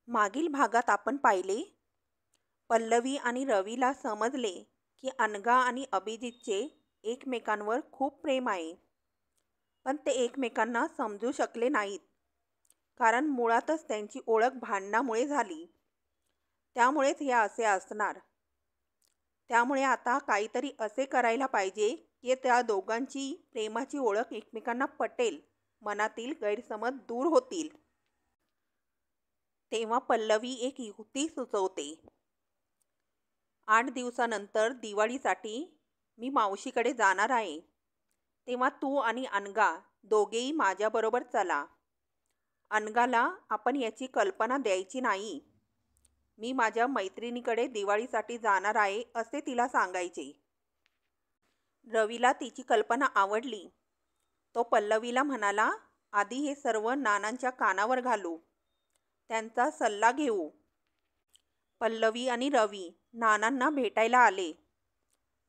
मागील भागात आपण पाहिले, पल्लवी आणि रवीला समजले की अनघा आणि अभिजितचे एकमेकांवर खूप प्रेम आहे. पण ते एकमेकांना समजू शकले नाहीत, कारण मुळातच त्यांची ओळख भांडणामुळे झाली. त्यामुळेच हे असे असणार. त्यामुळे आता काहीतरी असे करायला पाहिजे की त्या दोघांची प्रेमाची ओळख एकमेकांना पटेल, मनातील गैरसमज दूर होतील. तेव्हा पल्लवी एक युक्ती सुचवते. 8 दिवसानंतर दिवाळीसाठी मी मावशीकडे जाणार आहे. तेव्हा तू आणि अनघा दोघेही माझ्याबरोबर चला. अनघाला आपण याची कल्पना द्यायची नाही. मी माझ्या मैत्रिणीकडे दिवाळीसाठी जाणार आहे असे तिला सांगायचे. रवीला तिची कल्पना आवडली. तो पल्लवीला म्हणाला, आधी हे सर्व नानांच्या कानावर घालू, त्यांचा सल्ला घेऊ. पल्लवी आणि रवी नानांना भेटायला आले.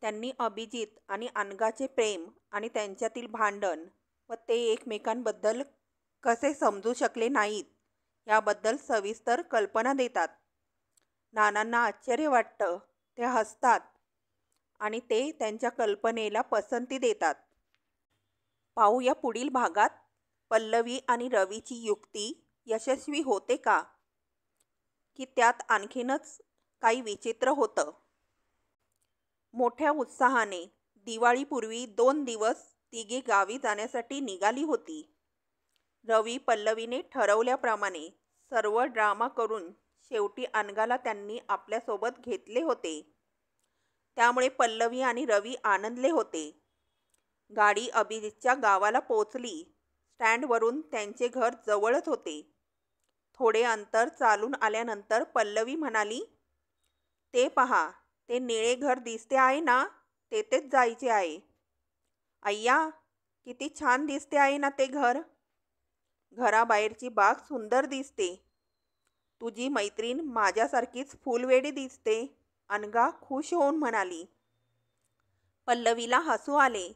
त्यांनी अभिजित आणि अनघाचे प्रेम आणि त्यांच्यातील भांडण व ते एकमेकांबद्दल कसे समजू शकले नाहीत याबद्दल सविस्तर कल्पना देतात. नानांना आश्चर्य वाटतं. ते हसतात आणि ते त्यांच्या कल्पनेला पसंती देतात. पाहूया पुढील भागात पल्लवी आणि रवीची युक्ती यशस्वी होते का, की त्यात आणखीनच काही विचित्र होतं. मोठ्या उत्साहाने दिवाळीपूर्वी 2 दिवस तिघे गावी जाण्यासाठी निघाली होती. रवी पल्लवीने ठरवल्याप्रमाणे सर्व ड्रामा करून शेवटी अनघाला त्यांनी आपल्यासोबत घेतले होते. त्यामुळे पल्लवी आणि रवी आनंदले होते. गाडी अभिजितच्या गावाला पोचली. स्टँडवरून त्यांचे घर जवळच होते. थोडे अंतर चालून आल्यानंतर पल्लवी म्हणाली, ते पहा, ते निळे घर दिसते आहे ना, तेथेच जायचे आहे. अय्या, किती छान दिसते आहे ना ते घर. घराबाहेरची बाग सुंदर दिसते. तुझी मैत्रीण माझ्यासारखीच फुलवेडी दिसते, अनघा खुश होऊन म्हणाली. पल्लवीला हसू आले.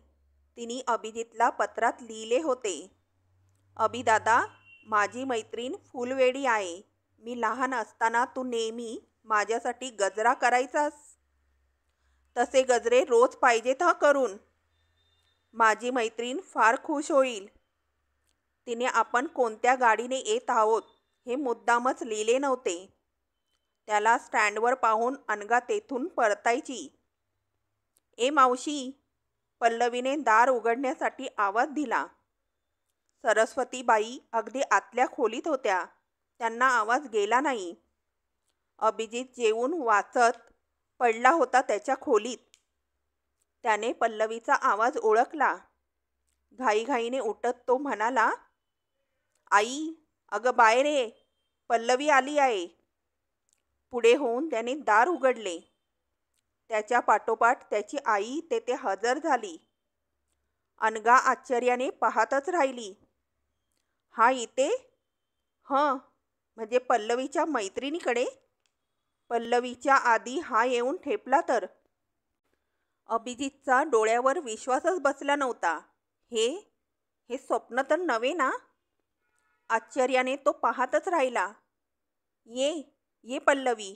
तिने अभिजितला पत्रात लिहिले होते, अभिदादा, माझी मैत्रीण फुलवेडी आहे. मी लहान असताना तू नेहमी माझ्यासाठी गजरा करायचास. तसे गजरे रोज पाहिजेत हा करून. माझी मैत्रीण फार खुश होईल. तिने आपण कोणत्या गाडीने येत आहोत हे मुद्दामच लिहिले नव्हते. त्याला स्टँडवर पाहून अनघा तेथून परतायची. ए मावशी, पल्लवीने दार उघडण्यासाठी आवाज दिला. सरस्वतीबाई अगदी आतल्या खोलीत होत्या. त्यांना आवाज गेला नाही. अभिजित जेवून वाचत पडला होता त्याच्या खोलीत. त्याने पल्लवीचा आवाज ओळखला. घाईघाईने उठत तो म्हणाला, आई, अगं बाहेर ये, पल्लवी आली आहे. पुढे होऊन त्याने दार उघडले. त्याच्या पाठोपाठ त्याची आई तेथे हजर झाली. अनघा आश्चर्याने पाहतच राहिली. हा इथे? म्हणजे पल्लवीच्या मैत्रिणीकडे. पल्लवीच्या आधी हा येऊन ठेपला तर. अभिजितचा डोळ्यावर विश्वासच बसला नव्हता. हे स्वप्न तर नव्हे ना. आश्चर्याने तो पाहतच राहिला. ये पल्लवी,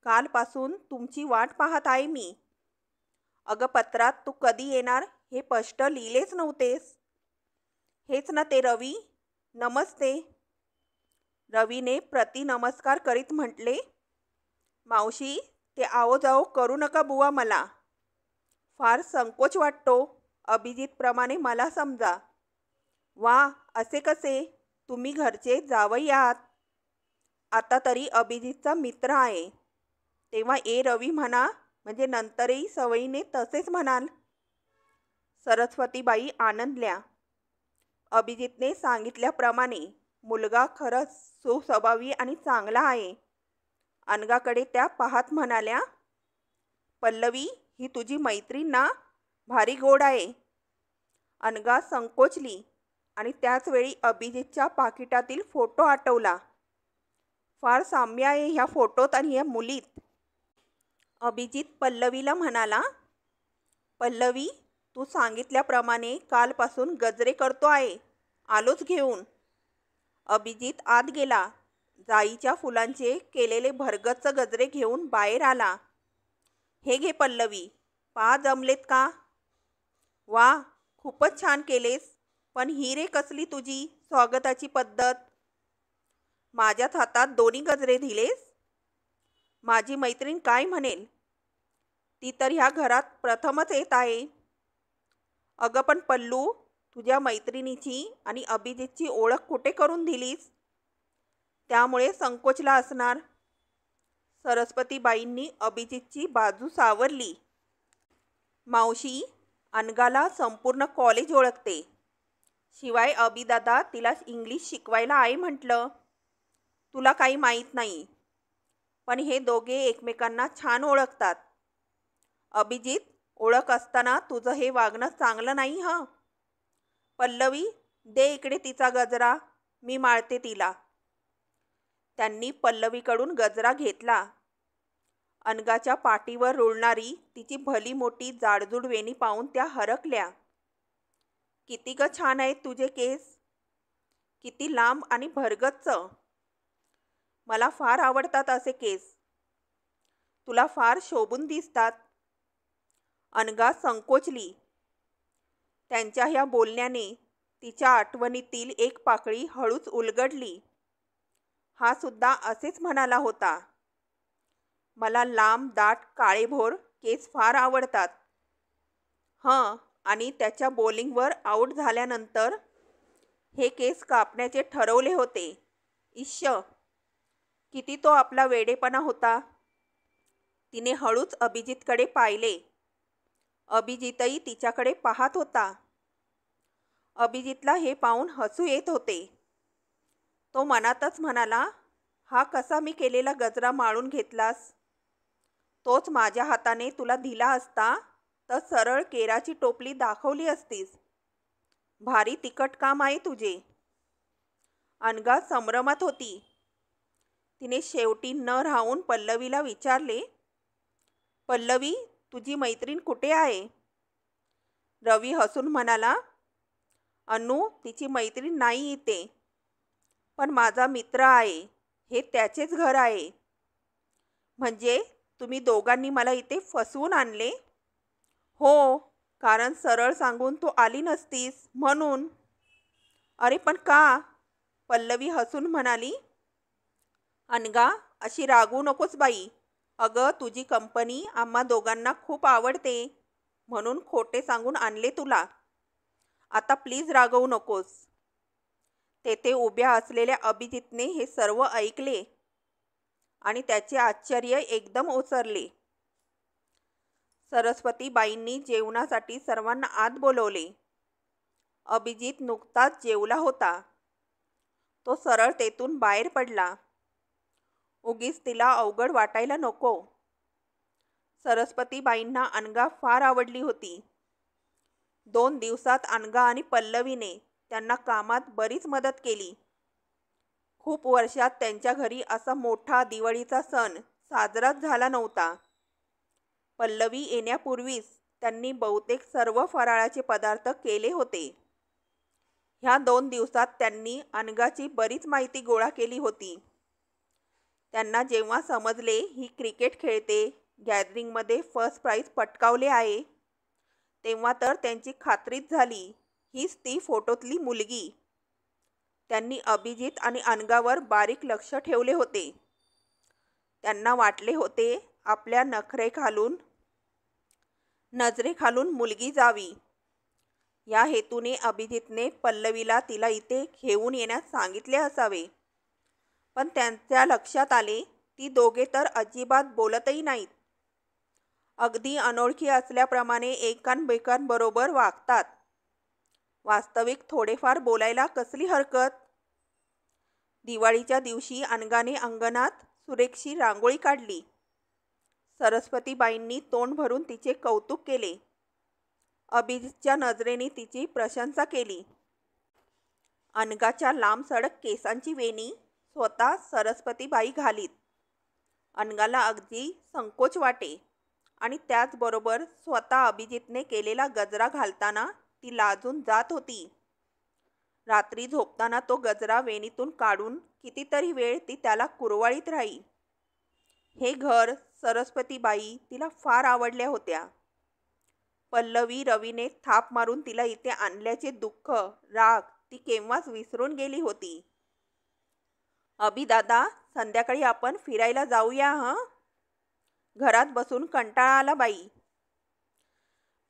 कालपासून तुमची वाट पाहत आहे मी. अगं पत्रात तू कधी येणार हे स्पष्ट लिहिलेच नव्हतेस. हेच ना ते रवी. नमस्ते. रवीने प्रतिनमस्कार करीत म्हटले, मावशी, ते आओ जाओ करू नका बुवा मला. फार संकोच वाटतो. अभिजितप्रमाणे मला समजा. वा, असे कसे? तुम्ही घरचे जावई आहात. आता तरी अभिजितचा मित्र आहे. तेव्हा ए रवी म्हणा, म्हणजे नंतरही सवयीने तसेच म्हणाल. सरस्वतीबाई आनंदल्या. अभिजितने सांगितल्याप्रमाणे मुलगा खरंच सुस्वभावी आणि चांगला आहे. अनघाकडे त्या पाहत म्हणाल्या, पल्लवी, ही तुझी मैत्रीण ना, भारी गोड आहे. अनघा संकोचली आणि त्याचवेळी अभिजितच्या पाकिटातील फोटो आठवला. फार साम्य आहे ह्या फोटोत आणि ह्या मुलीत. अभिजित पल्लवीला म्हणाला, पल्लवी, तू सांगितल्याप्रमाणे कालपासून गजरे करतो आहे. आलोच घेऊन. अभिजित आत गेला. जाईच्या फुलांचे केलेले भरगच्च गजरे घेऊन बाहेर आला. हे घे पल्लवी, पहा जमलेत का? वा, खूपच छान केलेस. पण ही रे कसली तुझी स्वागताची पद्धत? माझ्याच हातात दोन्ही गजरे दिलेस. माझी मैत्रीण काय म्हणेल? ती तर ह्या घरात प्रथमच येत आहे. अगं पण पल्लू, तुझ्या मैत्रिणीची आणि अभिजितची ओळख कुठे करून दिलीस? त्यामुळे संकोचला असणार. सरस्वतीबाईंनी अभिजितची बाजू सावरली. मावशी, अनघाला संपूर्ण कॉलेज ओळखते. शिवाय अभिदादा तिला इंग्लिश शिकवायला आहे म्हटलं. तुला काही माहीत नाही, पण हे दोघे एकमेकांना छान ओळखतात. अभिजित, ओळख असताना तुझं हे वागणं चांगलं नाही हं. पल्लवी, दे इकडे तिचा गजरा, मी माळते तिला. त्यांनी पल्लवीकडून गजरा घेतला. अनघाच्या पाठीवर रुळणारी तिची भली मोठी जाडजूड वेणी पाहून त्या हरकल्या. किती ग छान आहेत तुझे केस, किती लांब आणि भरगच्च. मला फार आवडतात असे केस. तुला फार शोभून दिसतात. अनघा संकोचली. त्यांच्या ह्या बोलण्याने तिच्या आठवणीतील एक पाकळी हळूच उलगडली. हा सुद्धा असेच म्हणाला होता. मला लांब दाट काळेभोर केस फार आवडतात. हं, आणि त्याच्या बॉलिंगवर आऊट झाल्यानंतर हे केस कापण्याचे ठरवले होते. इश्श, किती तो आपला वेडेपणा होता. तिने हळूच अभिजितकडे पाहिले. अभिजितही तिच्याकडे पाहत होता. अभिजितला हे पाहून हसू येत होते. तो मनातच म्हणाला, हा कसा मी केलेला गजरा माळून घेतलास? तोच माझ्या हाताने तुला दिला असता तर सरळ केराची टोपली दाखवली असतीस. भारी तिखट काम आहे तुझे. अनघा संभ्रमात होती. तिने शेवटी न राहून पल्लवीला विचारले, पल्लवी, तुझी मैत्रीण कुठे आहे? रवी हसून म्हणाला, अनु, तिची मैत्रीण नाही इथे, पण माझा मित्र आहे. हे त्याचेच घर आहे. म्हणजे तुम्ही दोघांनी मला इथे फसवून आणले? हो, कारण सरळ सांगून तू आली नसतीस म्हणून. अरे पण का? पल्लवी हसून म्हणाली. अनघा, अशी रागवू नकोस बाई. अगं, तुझी कंपनी आम्हा दोघांना खूप आवडते म्हणून खोटे सांगून आणले तुला. आता प्लीज रागवू नकोस. तेथे उभ्या असलेल्या अभिजितने हे सर्व ऐकले आणि त्याचे आश्चर्य एकदम ओसरले. सरस्वतीबाईंनी जेवणासाठी सर्वांना आत बोलवले. अभिजित नुकताच जेवला होता. तो सरळ तेथून बाहेर पडला. उगीच तिला अवघड वाटायला नको. सरस्वतीबाईंना अनघा फार आवडली होती. 2 दिवसात अनघा आणि पल्लवीने त्यांना कामात बरीच मदत केली. खूप वर्षात त्यांच्या घरी असा मोठा दिवाळीचा सण साजराच झाला नव्हता. पल्लवी येण्यापूर्वीच त्यांनी बहुतेक सर्व फराळाचे पदार्थ केले होते. ह्या 2 दिवसात त्यांनी अनघाची बरीच माहिती गोळा केली होती. त्यांना जेव्हा समजले ही क्रिकेट खेळते, गॅदरिंगमध्ये फर्स्ट प्राइज पटकावले आहे, तेव्हा तर त्यांची खात्रीच झाली, हीच ती फोटोतली मुलगी. त्यांनी अभिजित आणि अनघावर बारीक लक्ष ठेवले होते. त्यांना वाटले होते आपल्या नजरेखालून मुलगी जावी. या हेतूने अभिजितने पल्लवीला तिला इथे घेऊन येण्यास सांगितले असावे. पण त्यांच्या लक्षात आले ती दोघे तर अजिबात बोलतही नाहीत. अगदी अनोळखी असल्याप्रमाणे एकांबेकांबरोबर वागतात. वास्तविक थोडेफार बोलायला कसली हरकत? दिवाळीच्या दिवशी अनघाने अंगणात सुरेखशी रांगोळी काढली. सरस्वतीबाईंनी तोंड भरून तिचे कौतुक केले. अभिजितच्या नजरेने तिची प्रशंसा केली. अनघाच्या लांबसडक केसांची वेणी स्वतः सरस्वतीबाई घालीत. अनघाला अगदी संकोच वाटे आणि त्याचबरोबर स्वतः अभिजितने केलेला गजरा घालताना ती लाजून जात होती. रात्री झोपताना तो गजरा वेणीतून काढून कितीतरी वेळ ती त्याला कुरवाळीत राही. हे घर, सरस्वतीबाई तिला फार आवडल्या होत्या. पल्लवी रवीने थाप मारून तिला इथे आणल्याचे दुःख, राग ती केव्हाच विसरून गेली होती. अभिदादा, संध्याकाळी आपण फिरायला जाऊया हं. घरात बसून कंटाळा आला बाई.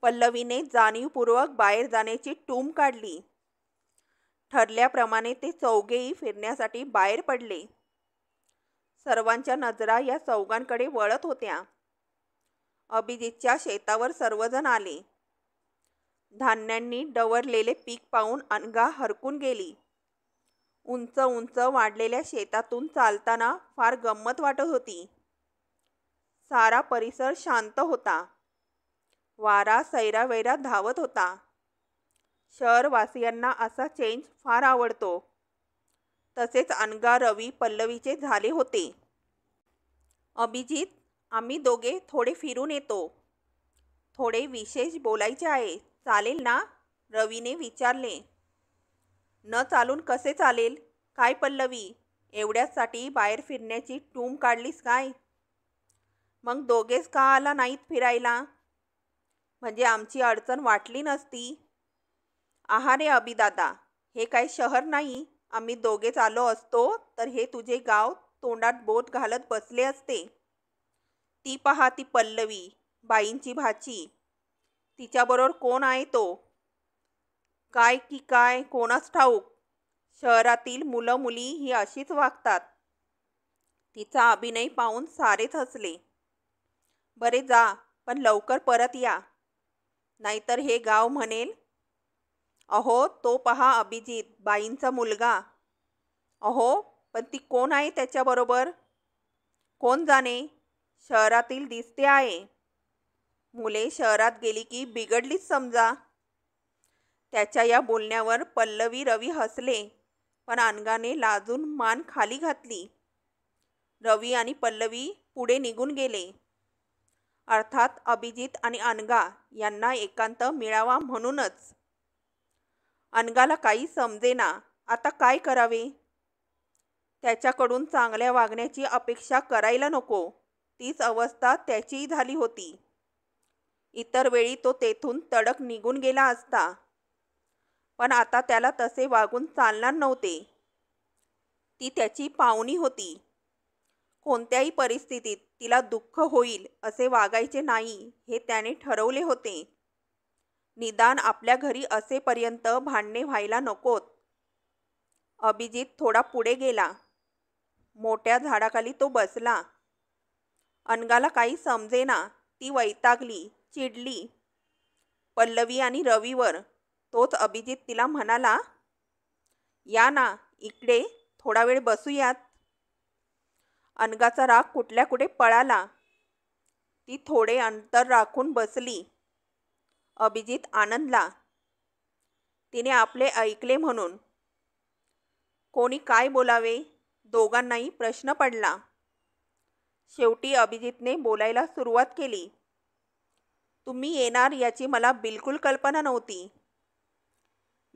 पल्लवीने जाणीवपूर्वक बाहेर जाण्याची टूम काढली. ठरल्याप्रमाणे ते चौघेही फिरण्यासाठी बाहेर पडले. सर्वांच्या नजरा या चौघांकडे वळत होत्या. अभिजितच्या शेतावर सर्वजण आले. धान्यांनी डवरलेले पीक पाहून अनघा हरकून गेली. उंच उंच वाढलेल्या शेतातून चालताना फार गंमत वाटत होती. सारा परिसर शांत होता. वारा सैरावैरा धावत होता. शहरवासियांना असा चेंज फार आवडतो. तसेच अनघा, रवी, पल्लवीचे झाले होते. अभिजित, आम्ही दोघे थोडे फिरून येतो. थोडे विशेष बोलायचे आहे, चालेल ना? रवीने विचारले. न चालून कसे चालेल? काय पल्लवी, एवढ्यासाठी बाहेर फिरण्याची टूम काढलीस काय? मग दोघेच का आला नाहीत फिरायला? म्हणजे आमची अडचण वाटली नसती? आहा रे अभिदादा, हे काय शहर नाही. आम्ही दोघेच आलो असतो तर हे तुझे गाव तोंडात बोट घालत बसले असते. ती पहा, ती पल्लवी, बाईंची भाची. तिच्याबरोबर कोण आहे तो? काय की काय कोणास ठाऊक. शहरातील मुलं मुली ही अशीच वागतात. तिचा अभिनय पाहून सारेच हसले. बरे जा, पण लवकर परत या, नाहीतर हे गाव म्हणेल, अहो तो पहा अभिजित, बाईंचा मुलगा. अहो, पण ती कोण आहे त्याच्याबरोबर? कोण जाणे, शहरातील दिसते आहे. मुले शहरात गेली की बिघडलीच समजा. त्याच्या या बोलण्यावर पल्लवी, रवी हसले, पण अनघाने लाजून मान खाली घातली. रवी आणि पल्लवी पुढे निघून गेले. अर्थात अभिजित आणि अनघा यांना एकांत मिळावा म्हणूनच. अनघाला काही समजेना आता काय करावे. त्याच्याकडून चांगल्या वागण्याची अपेक्षा करायला नको, तीच अवस्था त्याचीही झाली होती. इतर वेळी तो तेथून तडक निघून गेला असता, पण आता त्याला तसे वागून चालणार नव्हते. ती त्याची पाहुणी होती. कोणत्याही परिस्थितीत तिला दुःख होईल असे वागायचे नाही हे त्याने ठरवले होते. निदान आपल्या घरी असेपर्यंत भांडणे व्हायला नकोत. अभिजित थोडा पुढे गेला. मोठ्या झाडाखाली तो बसला. अनघाला काही समजेना. ती वैतागली, चिडली. पल्लवी आणि रवीवर. तोच अभिजित तिला म्हणाला, या ना इकडे, थोडा वेळ बसूयात. अनघाचा राग कुठल्या कुठे पळाला. ती थोडे अंतर राखून बसली. अभिजित आनंदला. तिने आपले ऐकले म्हणून. कोणी काय बोलावे, दोघांनाही प्रश्न पडला. शेवटी अभिजितने बोलायला सुरुवात केली. तुम्ही येणार याची मला बिलकुल कल्पना नव्हती.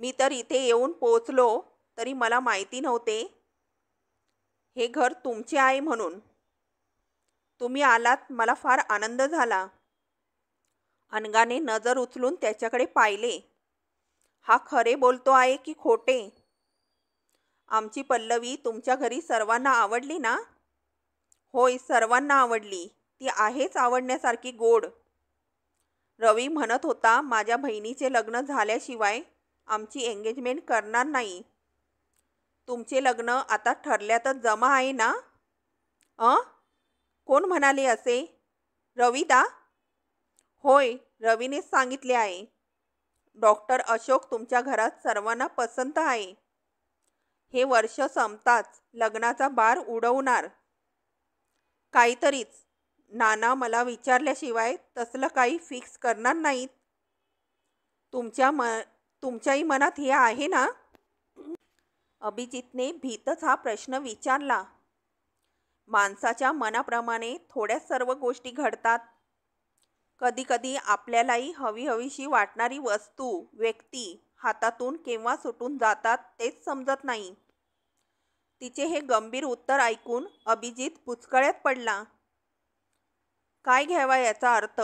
मी तर इथे येऊन पोचलो तरी मला माहिती नव्हते हे घर तुमचे आहे म्हणून. तुम्ही आलात, मला फार आनंद झाला. अनघाने नजर उचलून त्याच्याकडे पाहिले. हा खरे बोलतो आहे की खोटे? आमची पल्लवी तुमच्या घरी सर्वांना आवडली ना? होय, सर्वांना आवडली. ती आहेच आवडण्यासारखी गोड. रवी म्हणत होता, माझ्या बहिणीचे लग्न झाल्याशिवाय आमची एंगेजमेंट करणार नाही. तुमचे लग्न आता ठरल्यातच जमा आहे ना? कोण म्हणाले असे? रविदा? होय, रवीनेच सांगितले आहे. डॉक्टर अशोक तुमच्या घरात सर्वांना पसंत आहे. हे वर्ष संपताच लग्नाचा बार उडवणार. काहीतरीच. नाना मला विचारल्याशिवाय तसलं काही फिक्स करणार नाहीत. तुमच्याही मनात हे आहे ना? अभिजितने भीतच हा प्रश्न विचारला. माणसाच्या मनाप्रमाणे थोड्या सर्व गोष्टी घडतात. कधीकधी आपल्यालाही हवीहवीशी वाटणारी वस्तू, व्यक्ती हातातून केव्हा सुटून जातात तेच समजत नाही. तिचे हे गंभीर उत्तर ऐकून अभिजित बुचकळ्यात पडला. काय घ्यावा याचा अर्थ?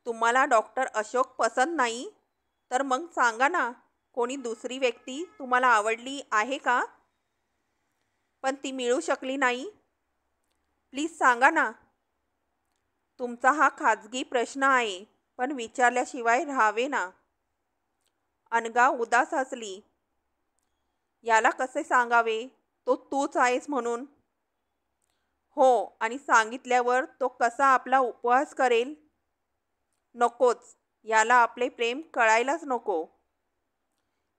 तुम्हाला डॉक्टर अशोक पसंत नाही तर मग सांगा ना, कोणी दुसरी व्यक्ती तुम्हाला आवडली आहे का? पण ती मिळू शकली नाही. प्लीज सांगा ना. तुमचा हा खाजगी प्रश्न आहे, पण विचारल्याशिवाय राहावे ना. अनघा उदास हसली. याला कसे सांगावे? तो तूच आहेस म्हणून. हो, आणि सांगितल्यावर तो कसा आपला उपवास करेल? नकोच, याला आपले प्रेम कळायलाच नको.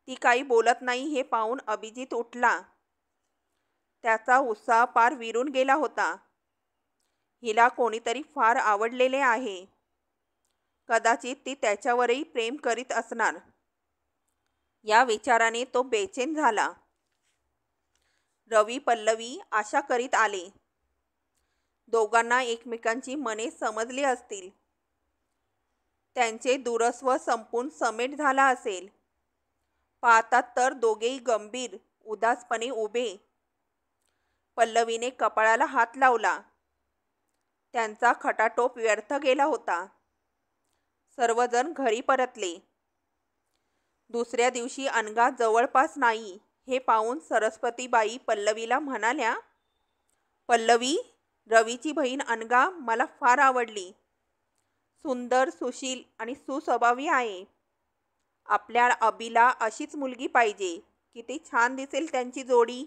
ती काही बोलत नाही हे पाहून अभिजित उठला. त्याचा उत्साह पार विरून गेला होता. हिला कोणीतरी फार आवडलेले आहे. कदाचित ती त्याच्यावरही प्रेम करीत असणार. या विचाराने तो बेचैन झाला. रवी पल्लवी आशा करीत आले. दोघांना एकमेकांची मने समजली असतील. त्यांचे दूरस्व संपून समेट झाला असेल. पाहतात तर दोघेही गंभीर उदासपणे उभे. पल्लवीने कपाळाला हात लावला. त्यांचा खटाटोप व्यर्थ गेला होता. सर्वजण घरी परतले. दुसऱ्या दिवशी अनघा जवळपास नाही हे पाहून सरस्वतीबाई पल्लवीला म्हणाल्या, पल्लवी, रवीची बहीण अनघा मला फार आवडली. सुंदर, सुशील आणि सुस्वभावी आहे. आपल्या अभिला अशीच मुलगी पाहिजे. किती छान दिसेल त्यांची जोडी.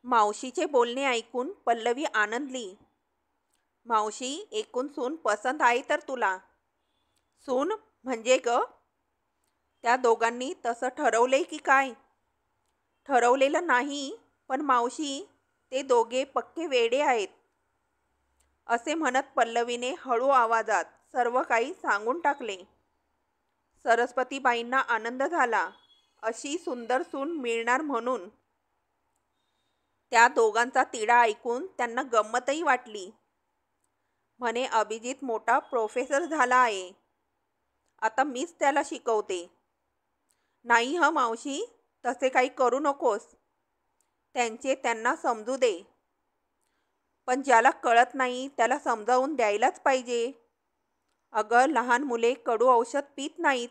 मावशीचे बोलणे ऐकून पल्लवी आनंदली. मावशी, एकूण सून पसंत आहे तर तुला? सून म्हणजे ग? त्या दोघांनी तसं ठरवलंय की काय? ठरवलेलं नाही, पण मावशी, ते दोघे पक्के वेडे आहेत. असे म्हणत पल्लवीने हळू आवाजात सर्व काही सांगून टाकले. सरस्वतीबाईंना आनंद झाला. अशी सुंदर सून मिळणार म्हणून. त्या दोघांचा तिढा ऐकून त्यांना गंमतही वाटली. म्हणे अभिजित मोठा प्रोफेसर झाला आहे. आता मीच त्याला शिकवते. नाही ह मावशी, तसे काही करू नकोस. त्यांचे त्यांना समजू दे. पण ज्याला कळत नाही त्याला समजावून द्यायलाच पाहिजे. अगं, लहान मुले कडू औषध पित नाहीत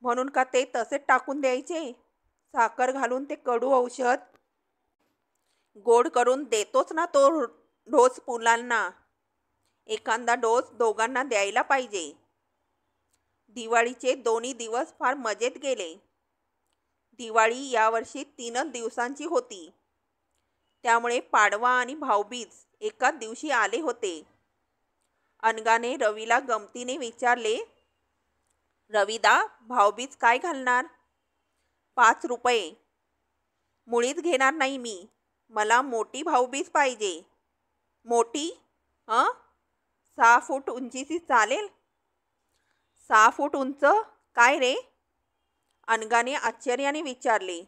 म्हणून का ते तसेच टाकून द्यायचे? साखर घालून ते कडू औषध गोड करून देतोच ना तो डोस मुलांना. एखादा डोस दोघांना द्यायला पाहिजे. दिवाळीचे दोन्ही दिवस फार मजेत गेले. दिवाळी यावर्षी 3च दिवसांची होती. त्यामुळे पाडवा आणि भाऊबीज एकाच दिवशी आले होते. अनघाने रवीला गमतीने विचारले, रविदा, भाऊबीज काय घालणार? 5 रुपये. मुळीच घेणार नाही मी. मला मोठी भाऊबीज पाहिजे. मोठी? 6 फूट उंचीची चालेल? 6 फूट उंच? काय रे? अनघाने आश्चर्याने विचारले.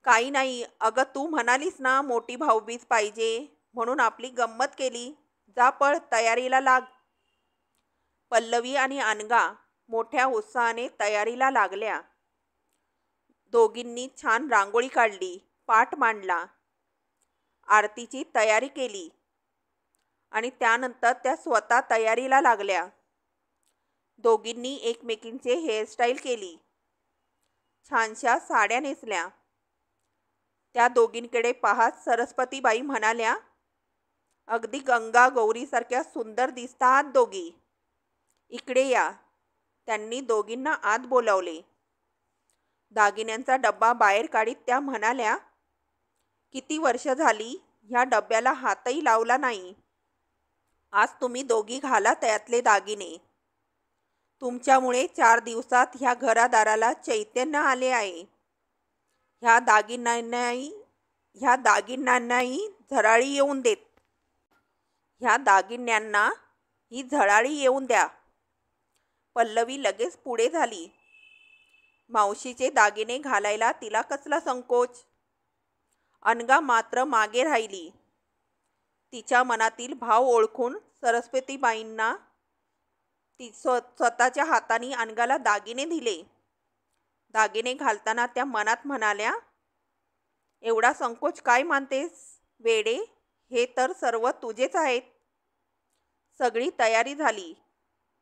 काही नाही, अगं तू म्हणालीस ना मोठी भाऊबीज पाहिजे, म्हणून आपली गंमत केली. जा पळ, तयारीला लाग. पल्लवी आणि अनघा मोठ्या उत्साहाने तयारीला लागल्या. दोघींनी छान रांगोळी काढली, पाट मांडला, आरतीची तयारी केली आणि त्यानंतर त्या स्वतः तयारीला लागल्या. दोघींनी एकमेकींचे हेअरस्टाईल केली. छानशा साड्या नेसल्या. त्या दोघींकडे पाहत सरस्वतीबाई म्हणाल्या, अगदी गंगा गौरीसारख्या सुंदर दिसता आहात दोघी. इकडे या. त्यांनी दोघींना आत बोलावले. दागिन्यांचा डब्बा बाहेर काढीत त्या म्हणाल्या, किती वर्ष झाली ह्या डब्याला हातही लावला नाही. आज तुम्ही दोघी घाला त्यातले दागिने. तुमच्यामुळे 4 दिवसात ह्या घरादाराला चैतन्य आले आहे. ह्या दागिन्यांनाही झळाळी येऊन देत. ह्या दागिन्यांना ही झळाळी येऊन द्या. पल्लवी लगेच पुढे झाली. मावशीचे दागिने घालायला तिला कसला संकोच. अनघा मात्र मागे राहिली. तिच्या मनातील भाव ओळखून सरस्वतीबाईंना ती स्वतःच्या हाताने अनघाला दागिने दिले. दागिने घालताना त्या मनात म्हणाल्या, एवढा संकोच काय मानतेस वेडे, हे तर सर्व तुझेच आहेत. सगळी तयारी झाली.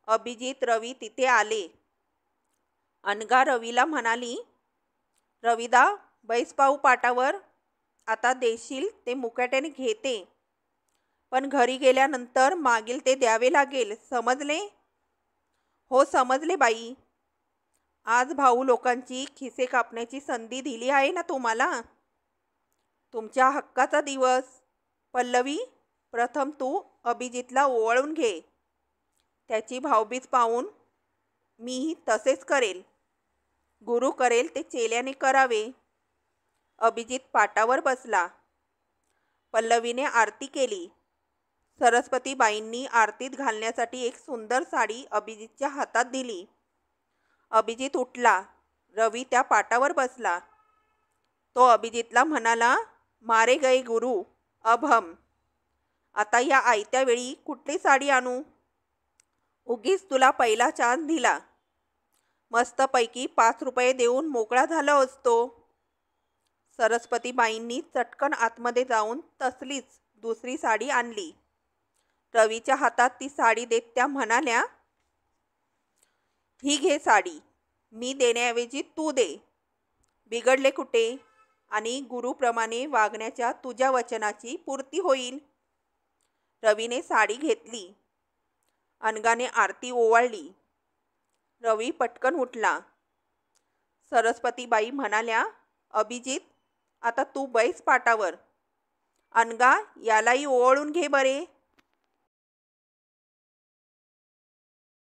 अभिजित, रवी तिथे आले. अनघा रवीला म्हणाली, रविदा, बैस पाहू पाटावर. आता देशील ते मुकाट्याने घेते, पण घरी गेल्यानंतर मागील ते द्यावे लागेल, समजले? हो समजले बाई. आज भाऊ लोकांची खिसे कापण्याची संधी दिली आहे ना तुम्हाला. तुमच्या हक्काचा दिवस. पल्लवी, प्रथम तू अभिजितला ओवाळून घे. त्याची भावबीज पाहून मीही तसेच करेल. गुरु करेल ते चेल्याने करावे. अभिजित पाटावर बसला. पल्लवीने आरती केली. सरस्वतीबाईंनी आरतीत घालण्यासाठी एक सुंदर साडी अभिजितच्या हातात दिली. अभिजित उठला. रवी त्या पाटावर बसला. तो अभिजितला म्हणाला, मारे गए गुरु, अब हम. आता या आयत्या वेळी कुठली साडी आणू? उगीच तुला पहिला चान्स दिला. मस्तपैकी 5 रुपये देऊन मोकळा झाला असतो. सरस्वतीबाईंनी चटकन आतमध्ये जाऊन तसलीच दुसरी साडी आणली. रवीच्या हातात ती साडी देत त्या म्हणाल्या, ही घे साडी. मी देण्याऐवजी तू दे. बिघडले कुठे? आणि गुरुप्रमाणे वागण्याच्या तुझ्या वचनाची पूर्ती होईल. रवीने साडी घेतली. अनघाने आरती ओवाळली. रवी पटकन उठला. सरस्वतीबाई म्हणाल्या, अभिजित, आता तू बैस पाटावर. अनघा, यालाही ओवाळून घे बरे.